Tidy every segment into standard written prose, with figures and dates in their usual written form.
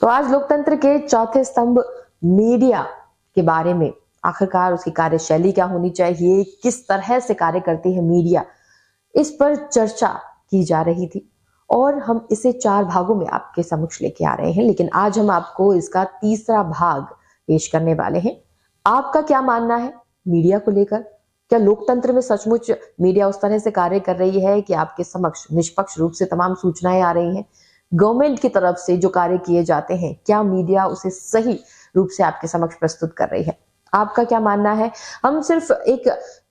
तो आज लोकतंत्र के चौथे स्तंभ मीडिया के बारे में, आखिरकार उसकी कार्यशैली क्या होनी चाहिए, किस तरह से कार्य करती है मीडिया, इस पर चर्चा की जा रही थी और हम इसे 4 भागों में आपके समक्ष लेके आ रहे हैं। लेकिन आज हम आपको इसका तीसरा भाग पेश करने वाले हैं। आपका क्या मानना है मीडिया को लेकर? क्या लोकतंत्र में सचमुच मीडिया उस तरह से कार्य कर रही है कि आपके समक्ष निष्पक्ष रूप से तमाम सूचनाएं आ रही हैं? गवर्नमेंट की तरफ से जो कार्य किए जाते हैं, क्या मीडिया उसे सही रूप से आपके समक्ष प्रस्तुत कर रही है? आपका क्या मानना है? हम सिर्फ एक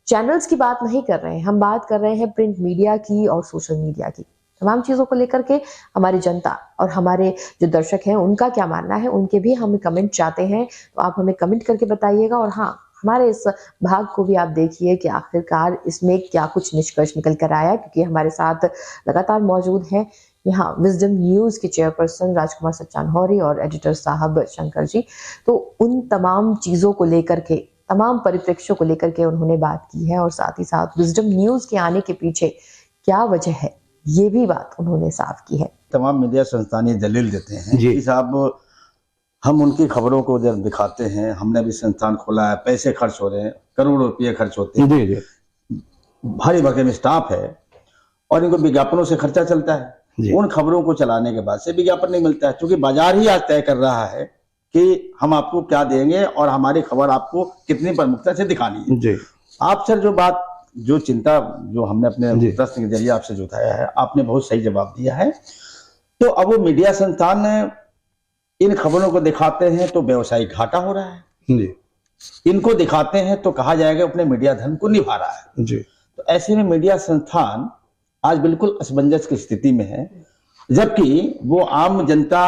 चैनल्स की बात नहीं कर रहे हैं, हम बात कर रहे हैं प्रिंट मीडिया की और सोशल मीडिया की। तमाम चीजों को लेकर के हमारी जनता और हमारे जो दर्शक हैं उनका क्या मानना है, उनके भी हम कमेंट चाहते हैं। तो आप हमें कमेंट करके बताइएगा और हाँ, हमारे इस भाग को भी आप देखिए कि आखिरकार इसमें क्या कुछ निष्कर्ष निकल कर आया, क्योंकि हमारे साथ लगातार मौजूद हैं यहाँ विजडम न्यूज के चेयरपर्सन राजकुमार सच्चानहौरी और एडिटर साहब शंकर जी। तो उन तमाम चीजों को लेकर के, तमाम परिप्रेक्ष्यों को लेकर के उन्होंने बात की है और साथ ही साथ विजडम न्यूज के आने के पीछे क्या वजह है, ये भी बात उन्होंने साफ की है। तमाम मीडिया संस्थान ये दलील देते हैं कि साहब हम उनकी खबरों को जब दिखाते हैं, हमने भी संस्थान खोला है, पैसे खर्च हो रहे हैं, करोड़ों रुपये खर्च होते हैं, भारी भरकम स्टाफ है और इनको विज्ञापनों से खर्चा चलता है। उन खबरों को चलाने के बाद से विज्ञापन नहीं मिलता है, क्योंकि बाजार ही आज तय कर रहा है कि हम आपको क्या देंगे और हमारी खबर आपको कितनी प्रमुखता से दिखानी है। आप सर जो चिंता जो हमने अपने प्रश्न के जरिए आपसे जुटाया है, आपने बहुत सही जवाब दिया है। तो अब वो मीडिया संस्थान इन खबरों को दिखाते हैं तो व्यवसायिक घाटा हो रहा है, इनको दिखाते हैं तो कहा जाएगा अपने मीडिया धर्म को निभा रहा है। तो ऐसे में मीडिया संस्थान आज बिल्कुल असमंजस की स्थिति में है, जबकि वो आम जनता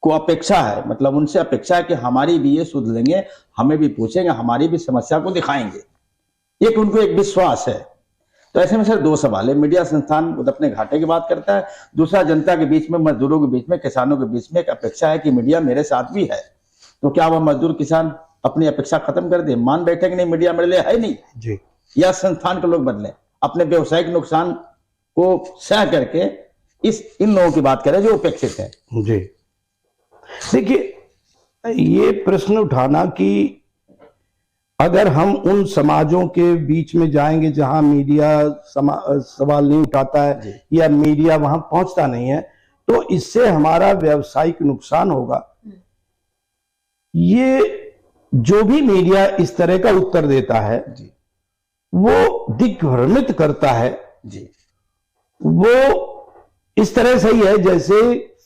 को अपेक्षा है, मतलब उनसे अपेक्षा है कि हमारी भी ये सुध लेंगे, हमें भी पूछेंगे, हमारी भी समस्या को दिखाएंगे, एक उनको एक विश्वास है। तो ऐसे में सर 2 सवाल है। मीडिया संस्थान खुद अपने घाटे की बात करता है, दूसरा जनता के बीच में, मजदूरों के बीच में, किसानों के बीच में एक अपेक्षा है कि मीडिया मेरे साथ भी है। तो क्या वह मजदूर किसान अपनी अपेक्षा खत्म कर दे, मान बैठे कि नहीं मीडिया मेरे लिए है नहीं, या संस्थान के लोग बदले, अपने व्यवसायिक नुकसान को सह करके इन लोगों की बात करें जो उपेक्षित है? जी देखिए, ये प्रश्न उठाना कि अगर हम उन समाजों के बीच में जाएंगे जहां मीडिया सवाल नहीं उठाता है या मीडिया वहां पहुंचता नहीं है, तो इससे हमारा व्यावसायिक नुकसान होगा। ये जो भी मीडिया इस तरह का उत्तर देता है वो दिग्भ्रमित करता है। वो इस तरह से ही है जैसे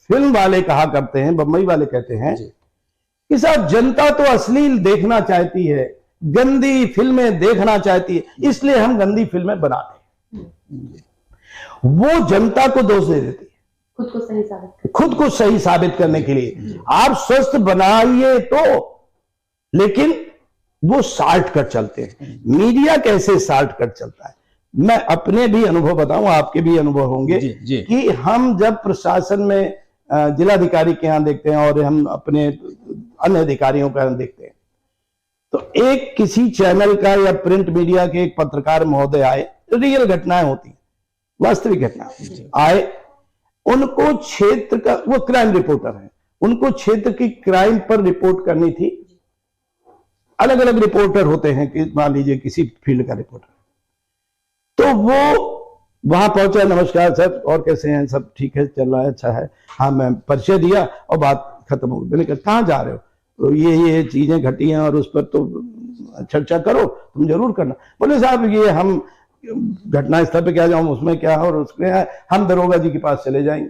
फिल्म वाले कहा करते हैं, बम्बई वाले कहते हैं कि साहब जनता तो अश्लील देखना चाहती है, गंदी फिल्में देखना चाहती है, इसलिए हम गंदी फिल्में बनाते हैं। वो जनता को दोष दे देती है, खुद को सही साबित करने के लिए। आप स्वस्थ बनाइए तो, लेकिन वो शॉर्टकट चलते हैं। मीडिया कैसे शॉर्टकट चलता है, मैं अपने भी अनुभव बताऊं, आपके भी अनुभव होंगे कि हम जब प्रशासन में जिलाधिकारी के यहाँ देखते हैं और हम अपने अन्य अधिकारियों का देखते हैं, तो एक किसी चैनल का या प्रिंट मीडिया के एक पत्रकार महोदय आए, रियल घटनाएं होती हैं, वास्तविक घटना आए, उनको क्षेत्र का, वो क्राइम रिपोर्टर है, उनको क्षेत्र की क्राइम पर रिपोर्ट करनी थी। अलग अलग रिपोर्टर होते हैं, कि मान लीजिए किसी फील्ड का रिपोर्टर, तो वो वहां पहुंचा, नमस्कार सर, और कैसे हैं, सब ठीक है, चल रहा है, अच्छा है, हाँ, मैं परिचय दिया और बात खत्म हो गई। मैंने कहा कहाँ जा रहे हो? तो ये चीजें घटी हैं और उस पर तो चर्चा करो, तुम जरूर करना। बोले साहब ये हम घटना स्थल पे क्या जाऊं, उसमें क्या और उसमें हम दरोगा जी के पास चले जाएंगे,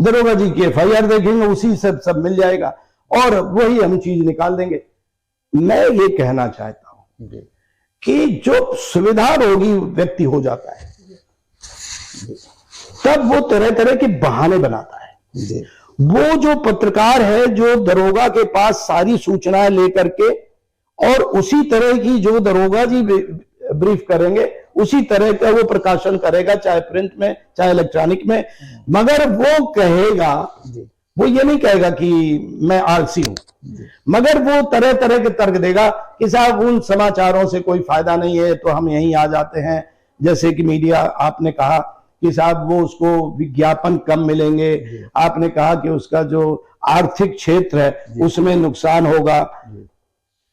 दरोगा जी की FIR देखेंगे, उसी से सब मिल जाएगा और वही हम चीज निकाल देंगे। मैं ये कहना चाहता हूं कि जो सुविधारोगी व्यक्ति हो जाता है तब वो तरह तरह के बहाने बनाता है। वो जो पत्रकार है जो दरोगा के पास सारी सूचनाएं लेकर के और उसी तरह की जो दरोगा जी ब्रीफ करेंगे उसी तरह का वो प्रकाशन करेगा, चाहे प्रिंट में चाहे इलेक्ट्रॉनिक में, मगर वो कहेगा, वो ये नहीं कहेगा कि मैं आलसी हूं, मगर वो तरह तरह के तर्क देगा कि साहब उन समाचारों से कोई फायदा नहीं है तो हम यहीं आ जाते हैं। जैसे कि मीडिया, आपने कहा कि साहब वो उसको विज्ञापन कम मिलेंगे, आपने कहा कि उसका जो आर्थिक क्षेत्र है उसमें नुकसान होगा।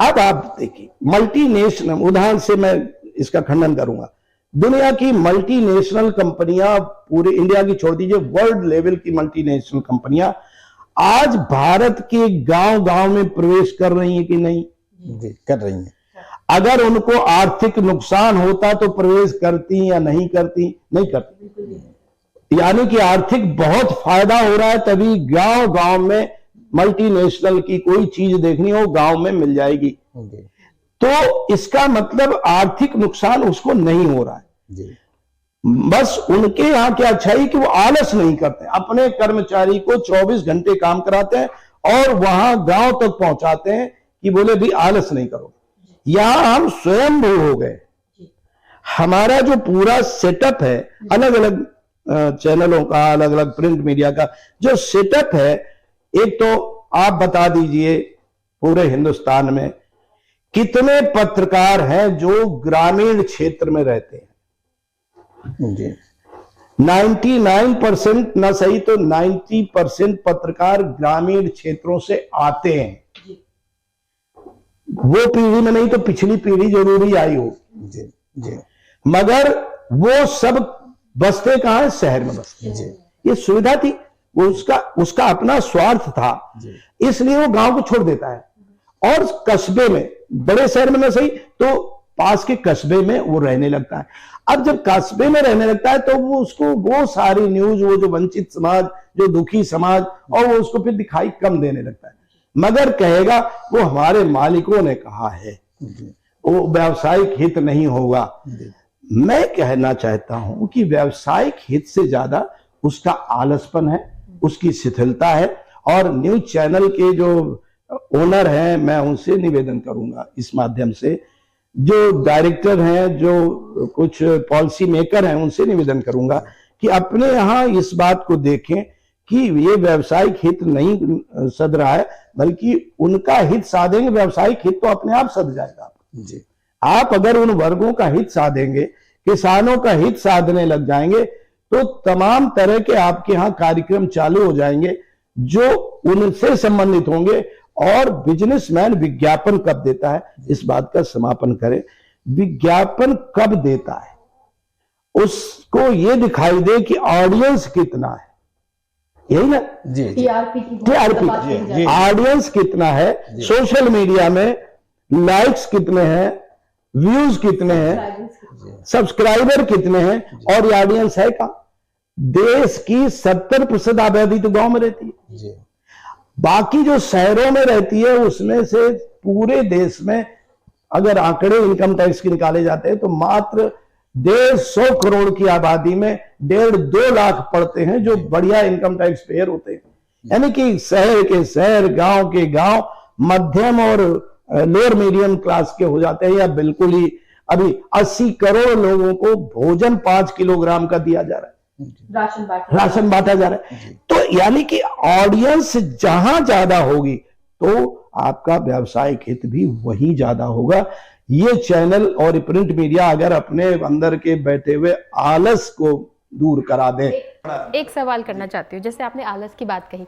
अब आप देखिए मल्टीनेशनल, उदाहरण से मैं इसका खंडन करूंगा, दुनिया की मल्टीनेशनल कंपनियां, पूरे इंडिया की छोड़ दीजिए, वर्ल्ड लेवल की मल्टीनेशनल कंपनियां आज भारत के गांव गांव में प्रवेश कर रही हैं कि नहीं? कर रही हैं। अगर उनको आर्थिक नुकसान होता तो प्रवेश करती या नहीं करती? नहीं करती। यानी कि आर्थिक बहुत फायदा हो रहा है, तभी गांव गांव में मल्टीनेशनल की कोई चीज देखनी हो गांव में मिल जाएगी। तो इसका मतलब आर्थिक नुकसान उसको नहीं हो रहा है। बस उनके यहां क्या अच्छाई कि वो आलस नहीं करते, अपने कर्मचारी को 24 घंटे काम कराते हैं और वहां गांव तक पहुंचाते हैं कि बोले भी आलस नहीं करो। यहां हम स्वयं भू हो गए। हमारा जो पूरा सेटअप है, अलग अलग चैनलों का, अलग अलग प्रिंट मीडिया का जो सेटअप है, एक तो आप बता दीजिए पूरे हिंदुस्तान में कितने पत्रकार हैं जो ग्रामीण क्षेत्र में रहते हैं? 99% ना सही तो 90% पत्रकार ग्रामीण क्षेत्रों से आते हैं। वो पीढ़ी में नहीं तो पिछली पीढ़ी जरूरी आई हो, मगर वो सब बसते कहां है? शहर में बसते। ये सुविधा थी, वो उसका अपना स्वार्थ था, इसलिए वो गांव को छोड़ देता है और कस्बे में, बड़े शहर में ना सही तो पास के कस्बे में वो रहने लगता है। अब जब कस्बे में रहने लगता है तो वो उसको वो सारी न्यूज, वो जो वंचित समाज, जो दुखी समाज, और वो उसको फिर दिखाई कम देने लगता है। मगर कहेगा वो हमारे मालिकों ने कहा है, वो व्यावसायिक हित नहीं होगा। मैं कहना चाहता हूं कि व्यावसायिक हित से ज्यादा उसका आलसपन है, उसकी शिथिलता है। और न्यूज चैनल के जो ओनर हैं, मैं उनसे निवेदन करूंगा इस माध्यम से, जो डायरेक्टर हैं, जो कुछ पॉलिसी मेकर हैं, उनसे निवेदन करूंगा कि अपने यहां इस बात को देखें कि ये व्यावसायिक हित नहीं सध रहा है, बल्कि उनका हित साधेंगे, व्यावसायिक हित तो अपने आप सध जाएगा। आप अगर उन वर्गों का हित साधेंगे, किसानों का हित साधने लग जाएंगे, तो तमाम तरह के आपके यहां कार्यक्रम चालू हो जाएंगे जो उनसे संबंधित होंगे। और बिजनेसमैन विज्ञापन कब देता है, इस बात का समापन करें। विज्ञापन कब देता है, उसको ये दिखाई दे कि ऑडियंस कितना है, यही ना? टीआरपी, ऑडियंस कितना है, सोशल मीडिया में लाइक्स कितने हैं, व्यूज कितने हैं, सब्सक्राइबर कितने हैं, और ये ऑडियंस है का? देश की 70% आबादी तो गांव में रहती है, बाकी जो शहरों में रहती है उसमें से पूरे देश में अगर आंकड़े इनकम टैक्स के निकाले जाते हैं तो मात्र 150 करोड़ की आबादी में 1.5-2 लाख पड़ते हैं जो बढ़िया इनकम टैक्स पेयर होते हैं। यानी कि शहर के शहर, गांव के गांव, मध्यम और लोअर मीडियम क्लास के हो जाते हैं, या बिल्कुल ही अभी 80 करोड़ लोगों को भोजन 5 किलोग्राम का दिया जा रहा है, राशन बांटा जा रहा है। तो यानी कि ऑडियंस जहां ज्यादा होगी तो आपका व्यावसायिक हित भी वहीं ज्यादा होगा। ये चैनल और प्रिंट मीडिया अगर अपने अंदर के बैठे हुए आलस को दूर करा दे। एक सवाल करना चाहती हूँ, जैसे आपने आलस की बात कही,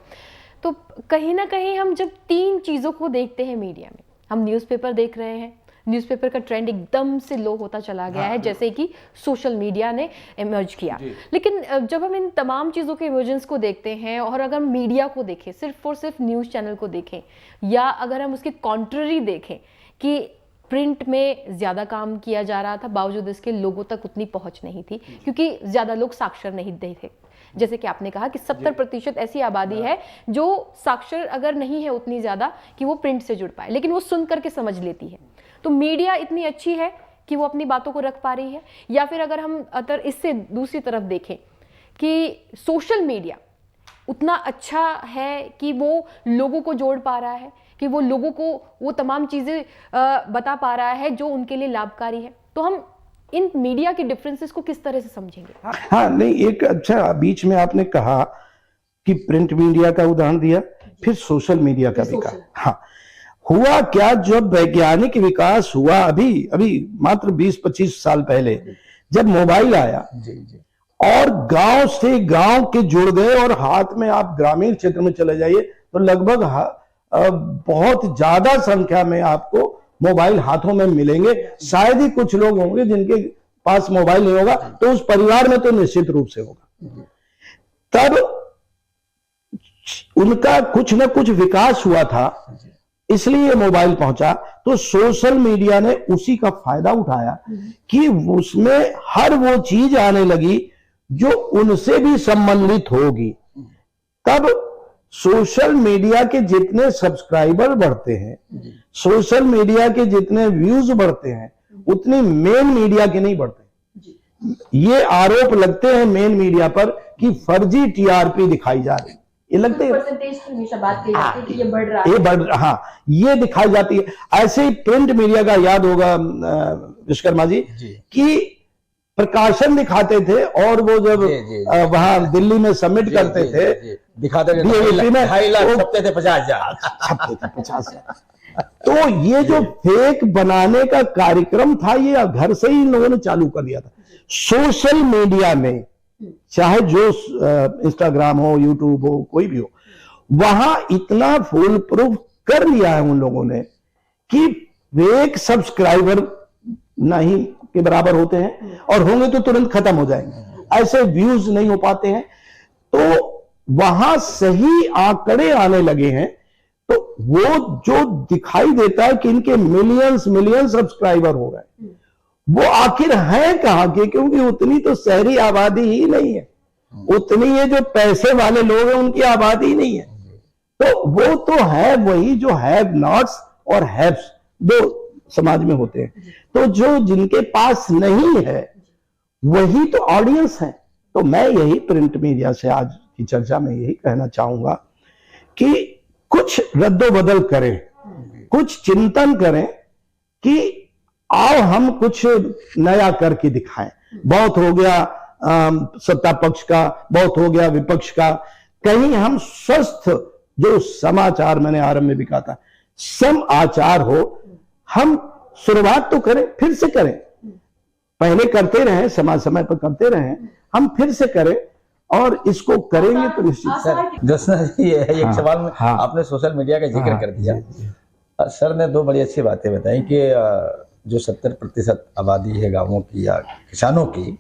तो कहीं ना कहीं हम जब 3 चीजों को देखते हैं मीडिया में, हम न्यूज़पेपर देख रहे हैं, न्यूज़पेपर का ट्रेंड एकदम से लो होता चला गया है, जैसे कि सोशल मीडिया ने इमर्ज किया। लेकिन जब हम इन तमाम चीज़ों के इमर्जेंस को देखते हैं और अगर हम मीडिया को देखें, सिर्फ और सिर्फ न्यूज़ चैनल को देखें, या अगर हम उसके कॉन्ट्ररी देखें कि प्रिंट में ज़्यादा काम किया जा रहा था, बावजूद इसके लोगों तक उतनी पहुंच नहीं थी, क्योंकि ज़्यादा लोग साक्षर नहीं थे। जैसे कि आपने कहा कि 70% ऐसी आबादी है जो साक्षर अगर नहीं है उतनी ज़्यादा कि वो प्रिंट से जुड़ पाए, लेकिन वो सुन करके समझ लेती है। तो मीडिया इतनी अच्छी है कि वो अपनी बातों को रख पा रही है, या फिर अगर हम इससे दूसरी तरफ देखें कि सोशल मीडिया उतना अच्छा है कि वो लोगों को जोड़ पा रहा है, कि वो लोगों को वो तमाम चीज़ें बता पा रहा है जो उनके लिए लाभकारी है। तो हम इन मीडिया के डिफरेंसेस को किस तरह से समझेंगे? हाँ, नहीं, एक अच्छा बीच में आपने कहा कि प्रिंट मीडिया का उदाहरण दिया, फिर सोशल मीडिया का भी कहा। हाँ, हुआ क्या, जब वैज्ञानिक विकास हुआ अभी मात्र 20-25 साल पहले, जब मोबाइल आया और गांव से गांव के जुड़ गए, और हाथ में आप ग्रामीण क्षेत्र में चले जाइए तो लगभग बहुत ज्यादा संख्या में आपको मोबाइल हाथों में मिलेंगे। शायद ही कुछ लोग होंगे जिनके पास मोबाइल नहीं होगा, तो उस परिवार में तो निश्चित रूप से होगा। तब उनका कुछ ना कुछ विकास हुआ था, इसलिए मोबाइल पहुंचा। तो सोशल मीडिया ने उसी का फायदा उठाया कि उसमें हर वो चीज आने लगी जो उनसे भी संबंधित होगी। तब सोशल मीडिया के जितने सब्सक्राइबर बढ़ते हैं, सोशल मीडिया के जितने व्यूज बढ़ते हैं, उतनी मेन मीडिया के नहीं बढ़ते। ये आरोप लगते हैं मेन मीडिया पर कि फर्जी टीआरपी दिखाई जा रही है, ये लगते हैं परसेंटेज की हमेशा बात की जाती है कि ये बढ़ रहा है, ये बढ़, हाँ ये दिखाई जाती है। ऐसे ही प्रिंट मीडिया का याद होगा विश्वकर्मा जी कि प्रकाशन दिखाते थे, और वो जब वहां दिल्ली में सबमिट करते थे दिखाते थे 2.5 लाख छपते थे 50,000। तो ये जो फेक बनाने का कार्यक्रम था, ये घर से ही इन लोगों ने चालू कर दिया था। सोशल मीडिया में चाहे जो इंस्टाग्राम हो, यूट्यूब हो, कोई भी हो, वहां इतना फुल प्रूफ कर लिया है उन लोगों ने कि फेक सब्सक्राइबर नहीं के बराबर होते हैं, और होंगे तो तुरंत खत्म हो जाएंगे, ऐसे व्यूज नहीं हो पाते हैं। तो वहां सही आंकड़े आने लगे हैं, तो वो जो दिखाई देता है कि इनके मिलियंस सब्सक्राइबर हो गए, वो आखिर है कहां के, क्योंकि उतनी तो शहरी आबादी ही नहीं है, उतनी ये जो पैसे वाले लोग हैं उनकी आबादी ही नहीं है। तो वो तो है वही जो हैव नॉट्स और हैव्स दो समाज में होते हैं। तो जो जिनके पास नहीं है वही तो ऑडियंस है। तो मैं यही प्रिंट मीडिया से आज की चर्चा में यही कहना चाहूंगा कि कुछ रद्दोबदल करें, कुछ चिंतन करें कि आओ हम कुछ नया करके दिखाएं। बहुत हो गया सत्ता पक्ष का, बहुत हो गया विपक्ष का, कहीं हम स्वस्थ जो समाचार, मैंने आरंभ में भी कहा था, सम आचार हो, हम शुरुआत तो करें, फिर से करें, पहले करते रहे, समय पर करते रहे, हम फिर से करें, और इसको करेंगे तो निश्चित। सर जोशना जी, एक सवाल में आपने सोशल मीडिया का जिक्र कर दिया। सर ने दो बड़ी अच्छी बातें बताई कि जो 70% आबादी है गांवों की या किसानों की,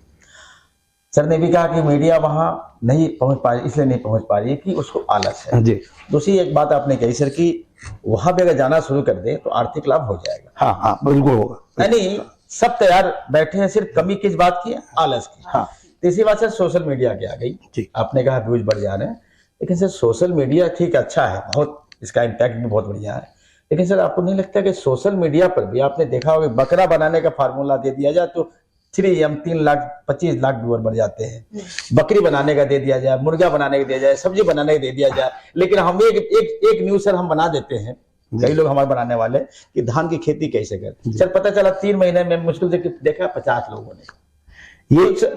सर ने भी कहा कि मीडिया वहां नहीं पहुंच पा रही, इसलिए नहीं पहुंच पा रही है कि उसको आलस है। दूसरी एक बात आपने कही सर कि वहां पे अगर जाना शुरू कर दे तो आर्थिक लाभ हो जाएगा। हाँ बिल्कुल होगा। यानी सब तैयार बैठे हैं, सिर्फ कमी किस बात की है, आलस की। हाँ। तीसरी बात सर सोशल मीडिया की आ गई। आपने कहा व्यूज बढ़ जा रहे हैं, लेकिन सर सोशल मीडिया ठीक अच्छा है, बहुत इसका इम्पैक्ट भी बहुत बढ़िया है, लेकिन सर आपको नहीं लगता कि सोशल मीडिया पर भी आपने देखा होगा बकरा बनाने का फार्मूला दे दिया जाए तो 3 लाख 25 लाख व्यूअर बढ़ जाते हैं, बकरी बनाने का दे दिया जाए, मुर्गा बनाने का दिया जाए, सब्जी बनाने का दे दिया जाए, लेकिन हम एक न्यूज सर हम बना देते हैं, कई लोग हमारे बनाने वाले, कि धान की खेती कैसे करें। सर पता चला 3 महीने में मुश्किल से देखा 50 लोगों ने।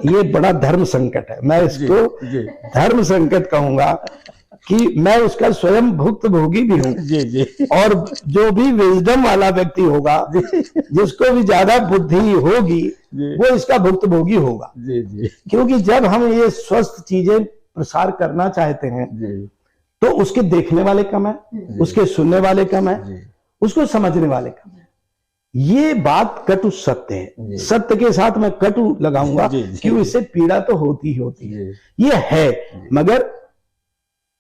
ये बड़ा धर्म संकट है, मैं इसको धर्म संकट कहूंगा कि मैं उसका स्वयं भुक्तभोगी भी हूँ। और जो भी विजडम वाला व्यक्ति होगा, जिसको भी ज्यादा बुद्धि होगी, वो इसका भुक्तभोगी होगा। क्योंकि जब हम ये स्वस्थ चीजें प्रसार करना चाहते हैं तो उसके देखने वाले कम है, उसके सुनने वाले कम है, उसको समझने वाले कम है। ये बात कटु सत्य है, सत्य के साथ मैं कटु लगाऊंगा क्यों, इससे पीड़ा तो होती ही होती है, ये है, मगर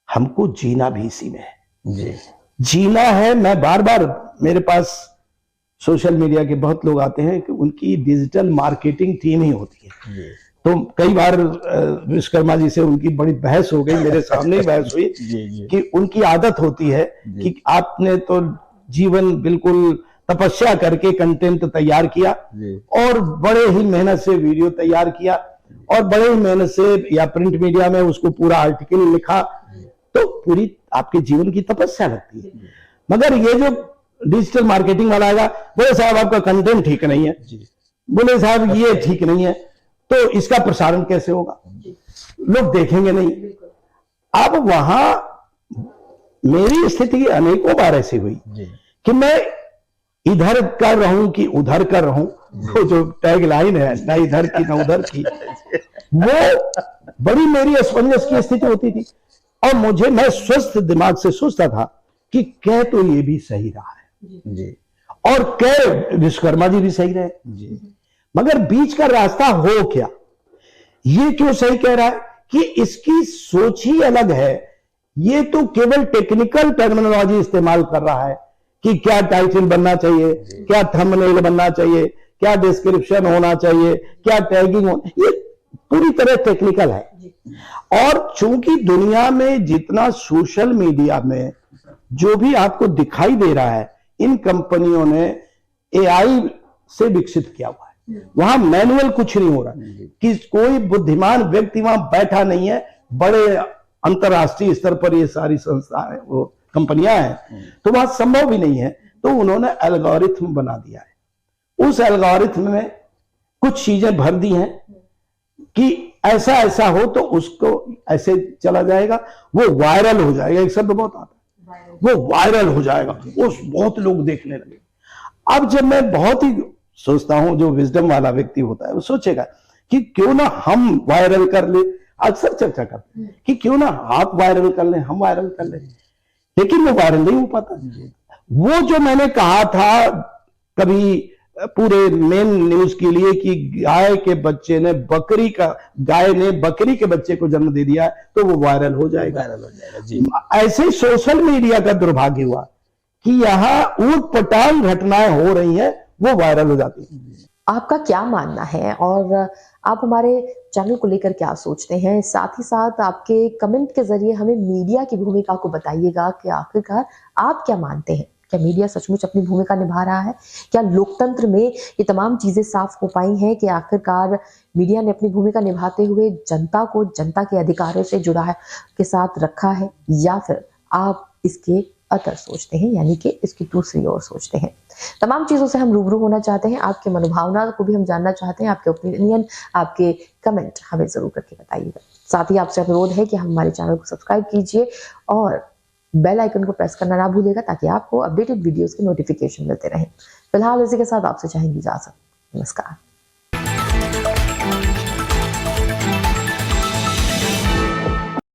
हमको जीना भी इसी में है। जीना है। मैं बार बार, मेरे पास सोशल मीडिया के बहुत लोग आते हैं कि उनकी डिजिटल मार्केटिंग टीम ही होती है, तो कई बार विश्वकर्मा जी से उनकी बड़ी बहस हो गई, मेरे सामने ही बहस हुई कि उनकी आदत होती है कि आपने तो जीवन बिल्कुल तपस्या करके कंटेंट तैयार किया और बड़े ही मेहनत से वीडियो तैयार किया और बड़े ही मेहनत से या प्रिंट मीडिया में उसको पूरा आर्टिकल लिखा, तो पूरी आपके जीवन की तपस्या लगती है। मगर ये जो डिजिटल मार्केटिंग वाला आएगा, बोले साहब आपका कंटेंट ठीक नहीं है, बोले साहब ये ठीक नहीं है, तो इसका प्रसारण कैसे होगा, लोग देखेंगे नहीं। अब वहां मेरी स्थिति अनेकों बार ऐसी हुई कि मैं इधर कर रहूं कि उधर कर रहूं, वो जो टैग लाइन है, ना इधर की ना उधर की, वो बड़ी मेरी असमंजस की स्थिति होती थी। और मैं स्वस्थ दिमाग से सोचता था कि कह तो ये भी सही रहा है जी, और कह विश्वकर्मा जी भी सही रहे जी, मगर बीच का रास्ता हो क्या, ये क्यों सही कह रहा है कि इसकी सोच ही अलग है, ये तो केवल टेक्निकल टर्मिनोलॉजी इस्तेमाल कर रहा है कि क्या टाइटल बनना चाहिए, क्या थंबनेल बनना चाहिए, क्या डिस्क्रिप्शन होना चाहिए, क्या टैगिंग होना, ये पूरी तरह टेक्निकल है। और चूंकि दुनिया में जितना सोशल मीडिया में जो भी आपको दिखाई दे रहा है, इन कंपनियों ने एआई से विकसित किया हुआ है, वहां मैनुअल कुछ नहीं हो रहा कि कोई बुद्धिमान व्यक्ति वहां बैठा नहीं है। बड़े अंतरराष्ट्रीय स्तर पर ये सारी संस्थाएं वो कंपनियां हैं, तो वहां संभव भी नहीं है। तो उन्होंने एल्गोरिथम बना दिया है, उस एल्गोरिथम में कुछ चीजें भर दी हैं कि ऐसा ऐसा हो तो उसको ऐसे चला जाएगा, वो वायरल हो जाएगा, एक शब्द बहुत आता है, वो वायरल हो जाएगा, उस बहुत लोग देखने लगे। अब जब मैं बहुत ही सोचता हूं, जो विजडम वाला व्यक्ति होता है वो सोचेगा कि क्यों ना हम वायरल कर ले, अक्सर चर्चा करते हैं कि क्यों ना आप वायरल कर लें, हम वायरल कर लें, लेकिन वो वायरल नहीं हो पाता। वो जो मैंने कहा था कभी पूरे मेन न्यूज के लिए कि गाय ने बकरी के बच्चे को जन्म दे दिया, तो वो वायरल हो जाएगा जी। ऐसे सोशल मीडिया का दुर्भाग्य हुआ कि यहाँ ऊट पटांग घटनाएं हो रही हैं, वो वायरल हो जाती है। आपका क्या मानना है और आप हमारे चैनल को लेकर क्या सोचते हैं? साथ ही साथ आपके कमेंट के जरिए हमें मीडिया की भूमिका को बताइएगा कि आखिरकार आप क्या मानते हैं, क्या मीडिया सचमुच अपनी भूमिका निभा रहा है? क्या लोकतंत्र में ये तमाम चीजें साफ हो पाई हैं कि आखिरकार मीडिया ने अपनी भूमिका निभाते हुए जनता को जनता के अधिकारों से जुड़ा है के साथ रखा है, या फिर आप इसके अतर सोचते हैं, यानी कि इसकी दूसरी ओर सोचते हैं? तमाम चीजों से हम रूबरू होना चाहते हैं, आपके मनोभावना को भी हम जानना चाहते हैं, आपके ओपिनियन, आपके कमेंट हमें जरूर करके बताइएगा। साथ ही आपसे अनुरोध है कि हम हमारे चैनल को सब्सक्राइब कीजिए और बेल आइकन को प्रेस करना ना भूलिएगा, ताकि आपको अपडेटेड वीडियोस के नोटिफिकेशन मिलते रहें। फिलहाल इसी के साथ आपसे चाहेंगे इजाजत। नमस्कार।